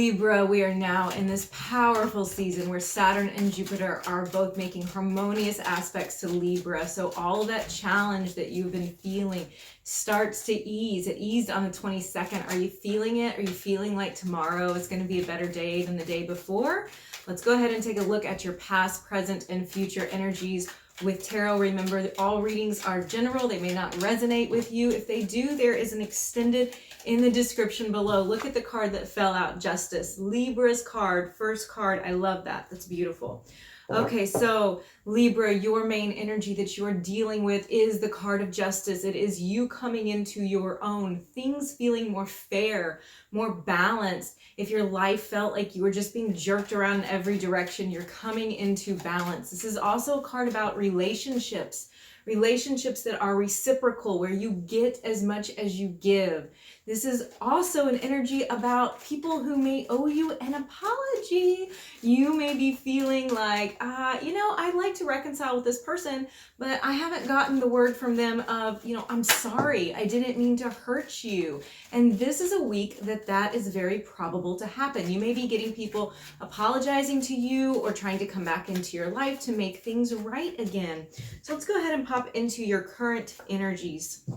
Libra, we are now in this powerful season where Saturn and Jupiter are both making harmonious aspects to Libra. So all of that challenge that you've been feeling starts to ease. It eased on the 22nd. Are you feeling it? Are you feeling like tomorrow is going to be a better day than the day before? Let's go ahead and take a look at your past, present, and future energies with tarot. Remember that all readings are general. They may not resonate with you. If they do, there is an extended in the description below. Look at the card that fell out, Justice. Libra's card, first card. I love that. That's beautiful. Okay, so Libra, your main energy that you are dealing with is the card of justice. It is you coming into your own, things feeling more fair, more balanced. If your life felt like you were just being jerked around in every direction, you're coming into balance. This is also a card about relationships, relationships that are reciprocal, where you get as much as you give. This is also an energy about people who may owe you an apology. You may be feeling like, I'd like to reconcile with this person, but I haven't gotten the word from them of, I'm sorry, I didn't mean to hurt you. And this is a week that is very probable to happen. You may be getting people apologizing to you or trying to come back into your life to make things right again. So let's go ahead and pop into your current energies.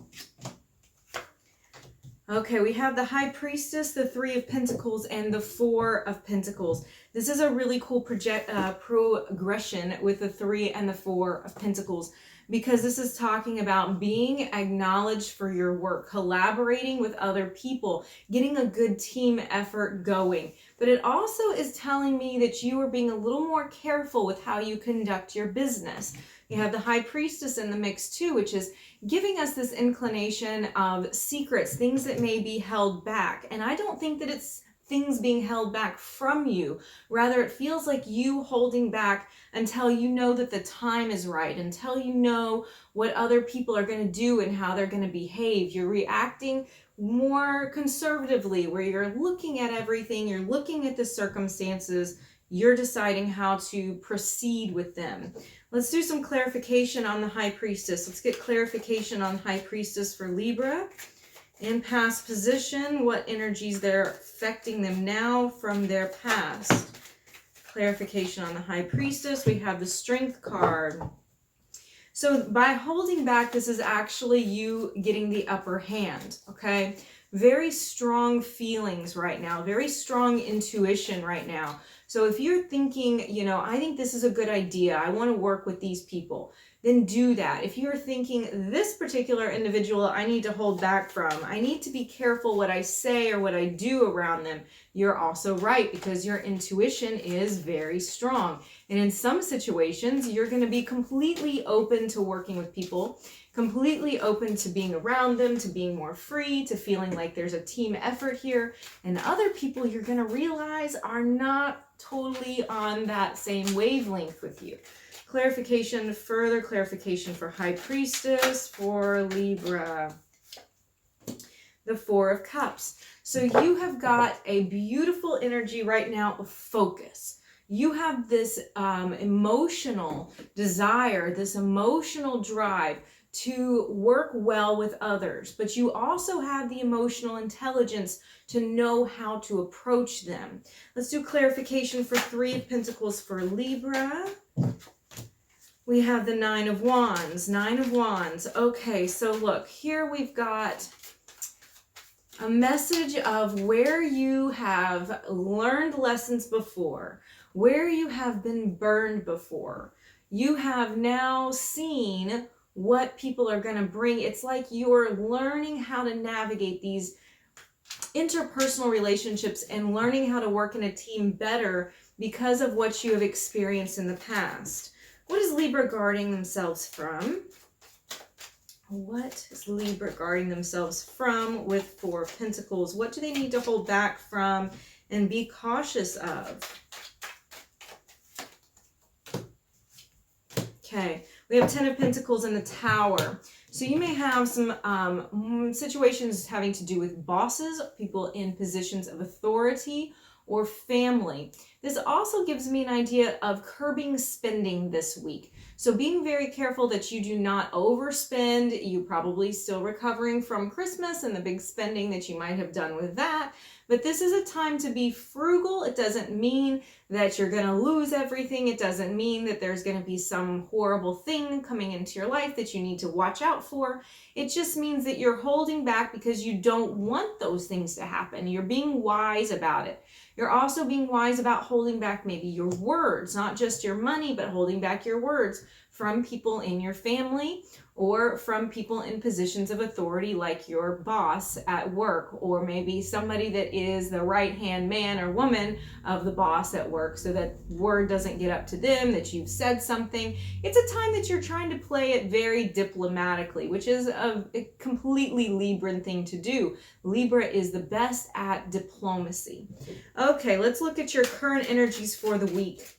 Okay, we have the High Priestess, the Three of Pentacles, and the Four of Pentacles. This is a really cool progression with the Three and the Four of Pentacles, because this is talking about being acknowledged for your work, collaborating with other people, getting a good team effort going. But it also is telling me that you are being a little more careful with how you conduct your business. You have the High Priestess in the mix too, which is giving us this inclination of secrets, things that may be held back. And I don't think that it's things being held back from you. Rather, it feels like you holding back until you know that the time is right, until you know what other people are going to do and how they're going to behave. You're reacting more conservatively, where you're looking at everything, you're looking at the circumstances, you're deciding how to proceed with them. Let's do some clarification on the High Priestess. Let's get clarification on High Priestess for Libra. In past position, what energies they're affecting them now from their past. Clarification on the High Priestess. We have the Strength card. So by holding back, this is actually you getting the upper hand, okay? Very strong feelings right now, very strong intuition right now. So if you're thinking, I think this is a good idea, I want to work with these people, then do that. If you're thinking this particular individual I need to hold back from, I need to be careful what I say or what I do around them, you're also right, because your intuition is very strong. And in some situations, you're going to be completely open to working with people, completely open to being around them, to being more free, to feeling like there's a team effort here. And other people you're going to realize are not totally on that same wavelength with you. Clarification, further clarification for High Priestess, for Libra. The Four of Cups. So you have got a beautiful energy right now of focus. You have this emotional desire, this emotional drive to work well with others, but you also have the emotional intelligence to know how to approach them. Let's do clarification for Three of Pentacles for Libra. We have the Nine of Wands. Nine of Wands. Okay, so look, here we've got a message of where you have learned lessons before, where you have been burned before. You have now seen what people are going to bring. It's like you're learning how to navigate these interpersonal relationships and learning how to work in a team better because of what you have experienced in the past. What is Libra guarding themselves from? What is Libra guarding themselves from with Four of Pentacles? What do they need to hold back from and be cautious of? Okay, we have Ten of Pentacles in the Tower. So you may have some situations having to do with bosses, people in positions of authority, or family. This also gives me an idea of curbing spending this week. So being very careful that you do not overspend. You probably still recovering from Christmas and the big spending that you might have done with that. But this is a time to be frugal. It doesn't mean that you're going to lose everything. It doesn't mean that there's going to be some horrible thing coming into your life that you need to watch out for. It just means that you're holding back because you don't want those things to happen. You're being wise about it. You're also being wise about holding back maybe your words, not just your money, but holding back your words from people in your family or from people in positions of authority like your boss at work, or maybe somebody that is the right-hand man or woman of the boss at work, so that word doesn't get up to them that you've said something. It's a time that you're trying to play it very diplomatically, which is a completely Libran thing to do. Libra is the best at diplomacy. Okay, let's look at your current energies for the week.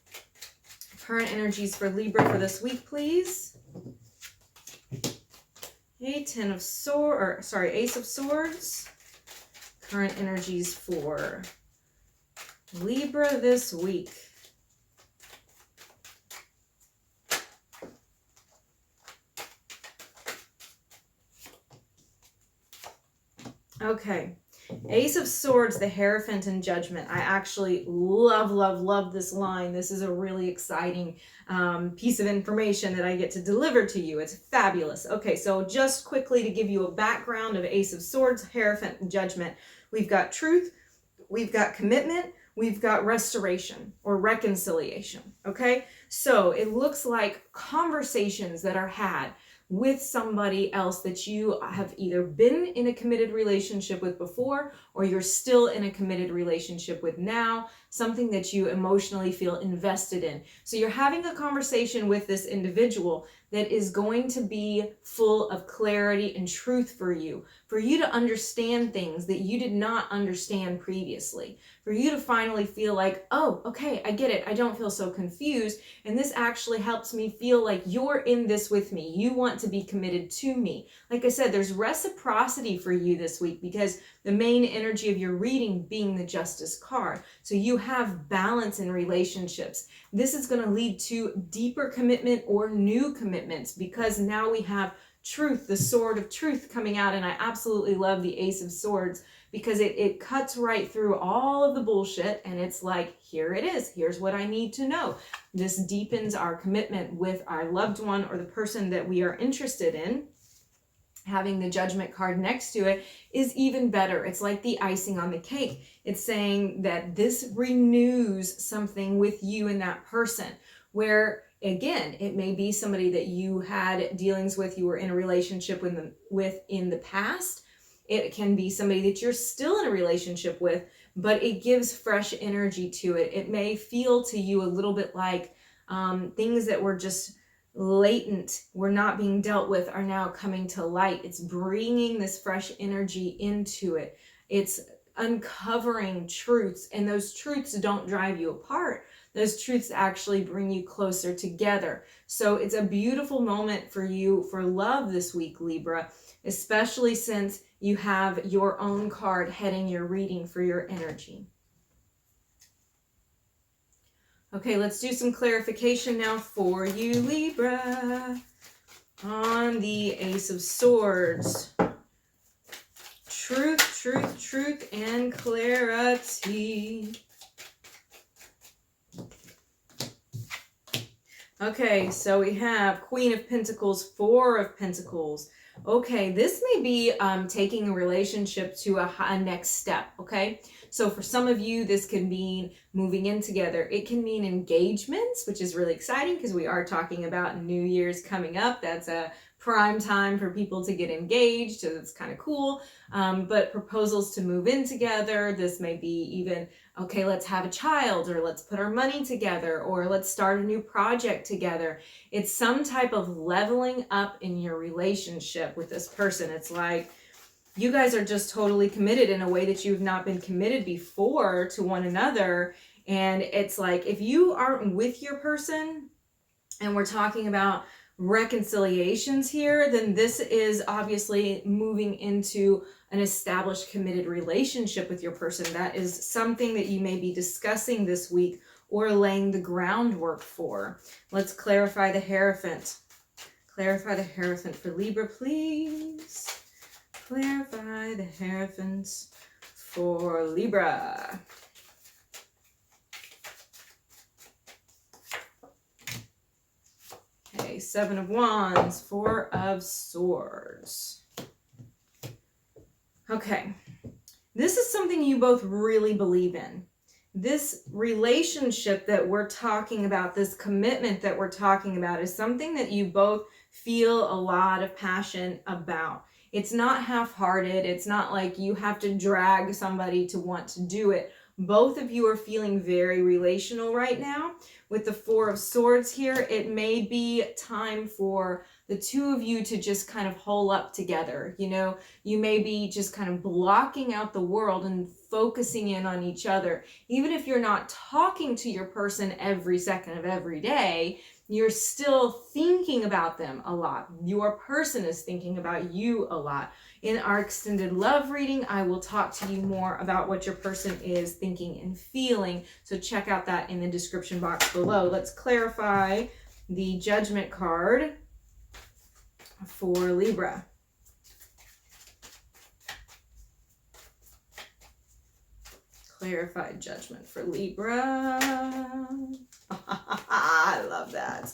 Current energies for Libra for this week, please. Okay, Ace of Swords. Current energies for Libra this week. Okay. Ace of Swords, the Hierophant and Judgment. I actually love this line. This is a really exciting piece of information that I get to deliver to you. It's fabulous. Okay, so just quickly to give you a background of Ace of Swords, Hierophant and Judgment. We've got truth, we've got commitment, we've got restoration or reconciliation. Okay, so it looks like conversations that are had with somebody else that you have either been in a committed relationship with before, or you're still in a committed relationship with now, something that you emotionally feel invested in. So you're having a conversation with this individual that is going to be full of clarity and truth for you to understand things that you did not understand previously, for you to finally feel like, oh, okay, I get it. I don't feel so confused. And this actually helps me feel like you're in this with me. You want to be committed to me. Like I said, there's reciprocity for you this week because the main energy of your reading being the Justice card. So you have balance in relationships. This is going to lead to deeper commitment or new commitments because now we have truth, the sword of truth coming out. And I absolutely love the Ace of Swords because it cuts right through all of the bullshit. And it's like, here it is. Here's what I need to know. This deepens our commitment with our loved one or the person that we are interested in. Having the Judgment card next to it is even better. It's like the icing on the cake. It's saying that this renews something with you and that person, where again, it may be somebody that you had dealings with, you were in a relationship with in the past. It can be somebody that you're still in a relationship with, but it gives fresh energy to it. It may feel to you a little bit like things that were just latent, were not being dealt with, are now coming to light. It's bringing this fresh energy into it. It's uncovering truths, and those truths don't drive you apart. Those truths actually bring you closer together. So it's a beautiful moment for you for love this week, Libra, especially since you have your own card heading your reading for your energy. Okay, let's do some clarification now for you, Libra, on the Ace of Swords. Truth, truth, truth, and clarity. Okay, so we have Queen of Pentacles, Four of Pentacles. Okay, this may be taking a relationship to a next step, okay? So for some of you, this could mean moving in together. It can mean engagements, which is really exciting because we are talking about New Year's coming up. That's a prime time for people to get engaged, so that's kind of cool. But proposals to move in together, this may be even, okay, let's have a child, or let's put our money together, or let's start a new project together. It's some type of leveling up in your relationship with this person. It's like you guys are just totally committed in a way that you've not been committed before to one another. And it's like, if you aren't with your person, and we're talking about reconciliations here, then this is obviously moving into an established committed relationship with your person. That is something that you may be discussing this week or laying the groundwork for. Let's clarify the Hierophant. Clarify the Hierophant for Libra, please. Clarify the Hierophant for Libra. Okay, 7 of Wands, 4 of Swords. Okay, this is something you both really believe in. This relationship that we're talking about, this commitment that we're talking about, is something that you both feel a lot of passion about. It's not half-hearted. It's not like you have to drag somebody to want to do it. Both of you are feeling very relational right now. With the 4 of Swords here, it may be time for the two of you to just kind of hole up together. You know, you may be just kind of blocking out the world and focusing in on each other. Even if you're not talking to your person every second of every day, you're still thinking about them a lot. Your person is thinking about you a lot. In our extended love reading, I will talk to you more about what your person is thinking and feeling. So check out that in the description box below. Let's clarify the Judgment card for Libra. Clarified Judgment for Libra. I love that.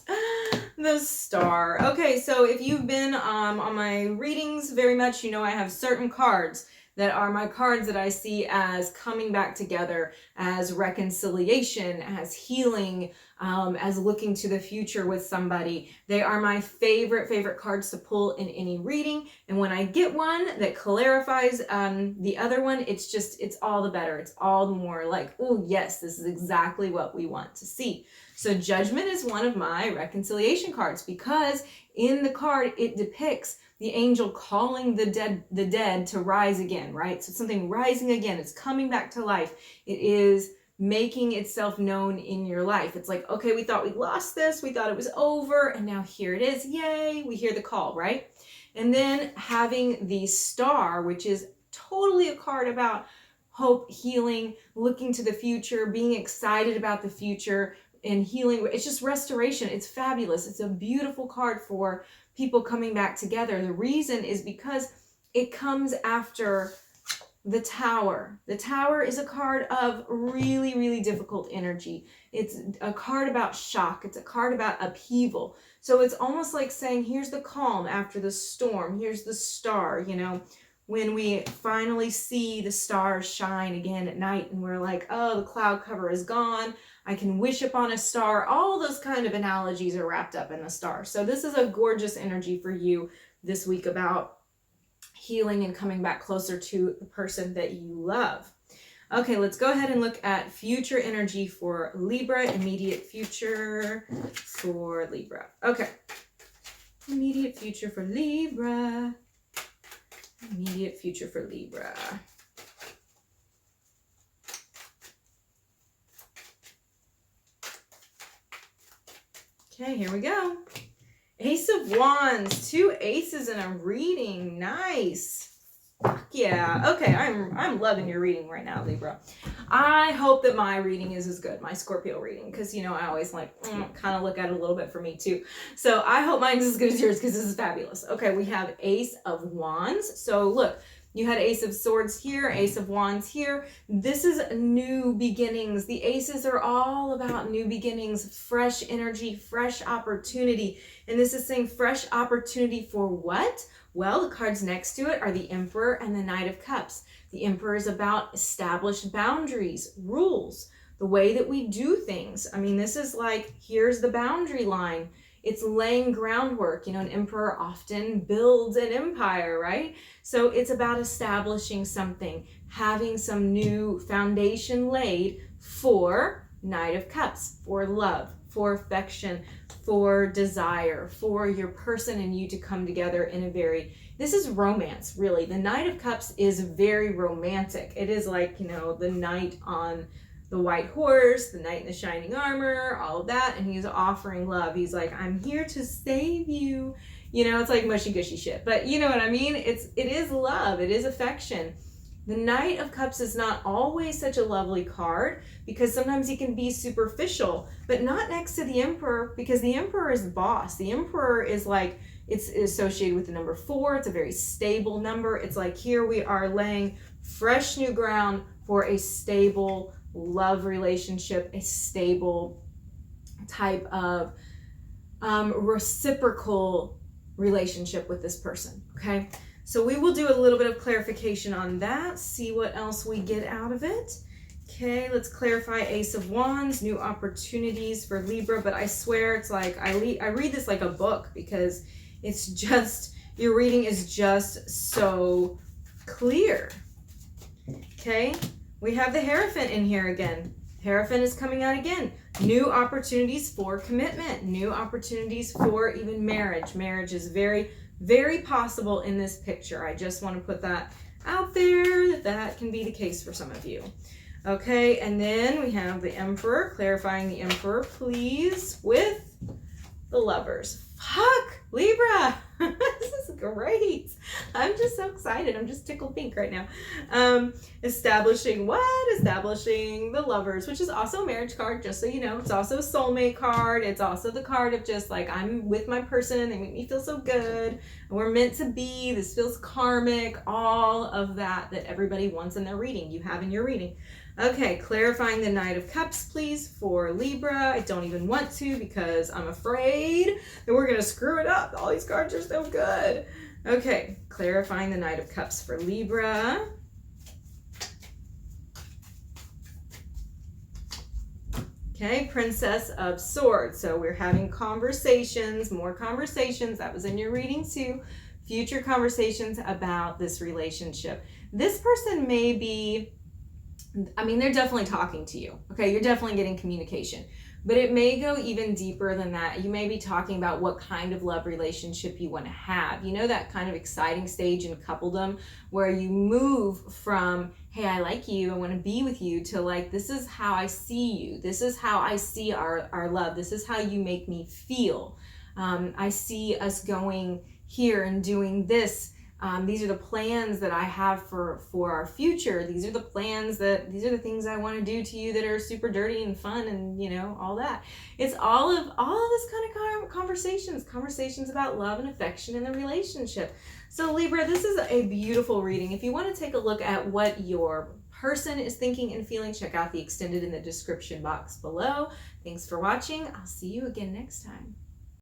The Star. Okay, so if you've been on my readings very much, you know I have certain cards that are my cards that I see as coming back together, as reconciliation, as healing, as looking to the future with somebody. They are my favorite cards to pull in any reading. And when I get one that clarifies the other one, it's all the better. It's all the more like, oh yes, this is exactly what we want to see. So Judgment is one of my reconciliation cards because in the card, it depicts the angel calling the dead to rise again, right? So something rising again, it's coming back to life. It is making itself known in your life. It's like, okay, we thought we lost this, we thought it was over, and now here it is. Yay, we hear the call, right? And then having the Star, which is totally a card about hope, healing, looking to the future, being excited about the future, and healing. It's just restoration. It's fabulous. It's a beautiful card for people coming back together. The reason is because it comes after the Tower. The Tower is a card of really difficult energy. It's a card about shock. It's a card about upheaval. So it's almost like saying, here's the calm after the storm. Here's the Star, you know, when we finally see the stars shine again at night and we're like, oh, the cloud cover is gone. I can wish upon a star. All those kind of analogies are wrapped up in the Star. So this is a gorgeous energy for you this week about healing and coming back closer to the person that you love. Okay, let's go ahead and look at future energy for Libra, immediate future for Libra. Okay, immediate future for Libra. Immediate future for Libra. Okay, here we go. Ace of Wands, 2 aces in a reading. Nice. Fuck yeah. Okay, I'm loving your reading right now, Libra. I hope that my reading is as good, my Scorpio reading, because, you know, I always like kind of look at it a little bit for me too. So I hope mine's as good as yours because this is fabulous. Okay, we have Ace of Wands. So look, you had Ace of Swords here, Ace of Wands here. This is new beginnings. The aces are all about new beginnings, fresh energy, fresh opportunity. And this is saying fresh opportunity for what? Well, the cards next to it are the Emperor and the Knight of Cups. The Emperor is about established boundaries, rules, the way that we do things. I mean, this is like, here's the boundary line. It's laying groundwork. You know, an emperor often builds an empire, right? So it's about establishing something, having some new foundation laid for Knight of Cups, for love, for affection, for desire, for your person and you to come together in a very, this is romance, really. The Knight of Cups is very romantic. It is like, you know, the knight on the white horse, the knight in the shining armor, all of that, and he's offering love. He's like, I'm here to save you. You know, it's like mushy gushy shit, but you know what I mean? It is love, it is affection. The Knight of Cups is not always such a lovely card because sometimes he can be superficial, but not next to the Emperor, because the Emperor is the boss. The Emperor is like, it's associated with the number 4. It's a very stable number. It's like here we are laying fresh new ground for a stable love relationship, a stable type of reciprocal relationship with this person, okay? So we will do a little bit of clarification on that, see what else we get out of it. Okay, let's clarify Ace of Wands, new opportunities for Libra, but I swear it's like, I read this like a book because it's just, your reading is just so clear. Okay, we have the Hierophant in here again. Hierophant is coming out again. New opportunities for commitment, new opportunities for even marriage. Marriage is very, very possible in this picture. I just want to put that out there that can be the case for some of you. Okay, and then we have the Emperor, clarifying the Emperor, please, with the Lovers. Fuck, Libra, this is great. I'm just so excited. I'm just tickled pink right now. Establishing what? Establishing the Lovers, which is also a marriage card, just so you know. It's also a soulmate card. It's also the card of just like, I'm with my person. They make me feel so good. We're meant to be. This feels karmic. All of that everybody wants in their reading. You have in your reading. Okay, clarifying the Knight of Cups, please, for Libra. I don't even want to because I'm afraid that we're going to screw it up. All these cards are so good. Okay, clarifying the Knight of Cups for Libra. Okay, Princess of Swords. So we're having conversations, more conversations. That was in your reading too. Future conversations about this relationship. This person may be, I mean, they're definitely talking to you. Okay, you're definitely getting communication. But it may go even deeper than that. You may be talking about what kind of love relationship you want to have. You know, that kind of exciting stage in coupledom where you move from, hey, I like you, I want to be with you, to like, this is how I see you. This is how I see our love. This is how you make me feel. I see us going here and doing this. These are the plans that I have for our future. These are the plans these are the things I want to do to you that are super dirty and fun and, you know, all that. It's all of this kind of conversations about love and affection in the relationship. So Libra, this is a beautiful reading. If you want to take a look at what your person is thinking and feeling, check out the extended in the description box below. Thanks for watching. I'll see you again next time.